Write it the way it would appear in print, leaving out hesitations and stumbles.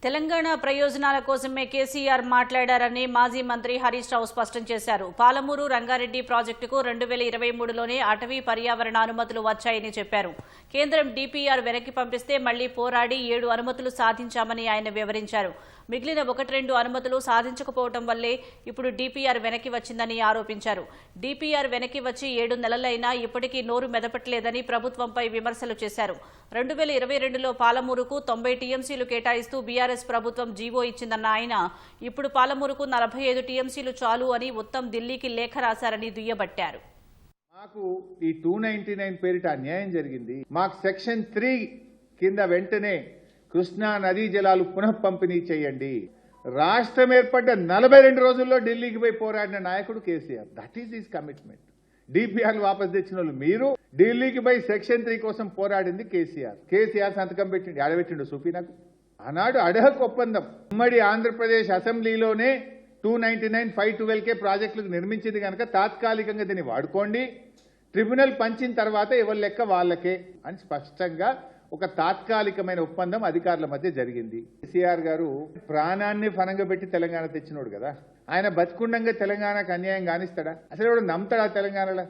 తెలంగాణ ప్రయోజనాల కోసమే కేసీఆర్ మాట్లాడారని మాజీ మంత్రి హరీష్ రావు స్పష్టం చేశారు. పాలమూరు రంగారెడ్డి ప్రాజెక్టుకు 2023లోనే అటవీ పర్యావరణ అనుమతులు వచ్చాయని చెప్పారు. కేంద్రం డీపీఆర్ వెనక్కి పంపిస్తే మళ్లీ పోరాడి 7 అనుమతులు సాధించామని ఆయన వివరించారు. మిగిలిన 1-2 అనుమతులు సాధించకపోవడం వల్లే ఇప్పుడు డీపీఆర్ వెనక్కి వచ్చిందని ఆరోపించారు. డీపీఆర్ వెనక్కి వచ్చి 7 నెలలైనా ఇప్పటికీ నోరు మెదపట్లేదని ప్రభుత్వంపై విమర్శలు చేశారు. 2022లో పాలమూరుకు 90 టీఎంసీలు కేటాయిస్తూ బీఆర్ఎస్ ప్రభుత్వం జీవో ఇచ్చిందన్న ఆయన ఇప్పుడు పాలమూరుకు 45 టీఎంసీలు చాలు అని ఉత్తమ్ ఢిల్లీకి లేఖ రాశారని దుయ్యబట్టారు. మాకు ఈ 299 పేరిట అన్యాయం జరిగింది. మాకు సెక్షన్ 3 కింద వెంటనే కృష్ణా నదీ జలాలు పునః పంపిణీ చేయండి. రాష్ట్రం ఏర్పడ్డ 42 రోజుల్లో ఢిల్లీకి పోయి పోరాడిన నాయకుడు KCR. That is his commitment. DPR వాపస్ తెచ్చిన వాళ్ళు మీరు, ఢిల్లీకి పోయి సెక్షన్ 3 కోసం పోరాడింది కేసీఆర్. కేసీఆర్ సంతకం పెట్టిండు, ఆడబెట్టిండు చూపి నాకు. ఆనాడు అడహక్ ఒప్పందం ఉమ్మడి ఆంధ్రప్రదేశ్ అసెంబ్లీలోనే 299, 512K ప్రాజెక్టులకు నిర్మించింది కనుక తాత్కాలికంగా దీన్ని వాడుకోండి, ట్రిబ్యునల్ పంచిన తర్వాత ఎవరి లెక్క వాళ్ళకే అని స్పష్టంగా ఒక తాత్కాలికమైన ఒప్పందం అధికారుల మధ్య జరిగింది. కేసీఆర్ గారు ప్రాణాన్ని ఫనంగా పెట్టి తెలంగాణ తెచ్చినోడు కదా, ఆయన బతికుండంగా తెలంగాణకు అన్యాయం కానిస్తాడా? అసలు ఎవడు నమ్ముతాడా తెలంగాణలో?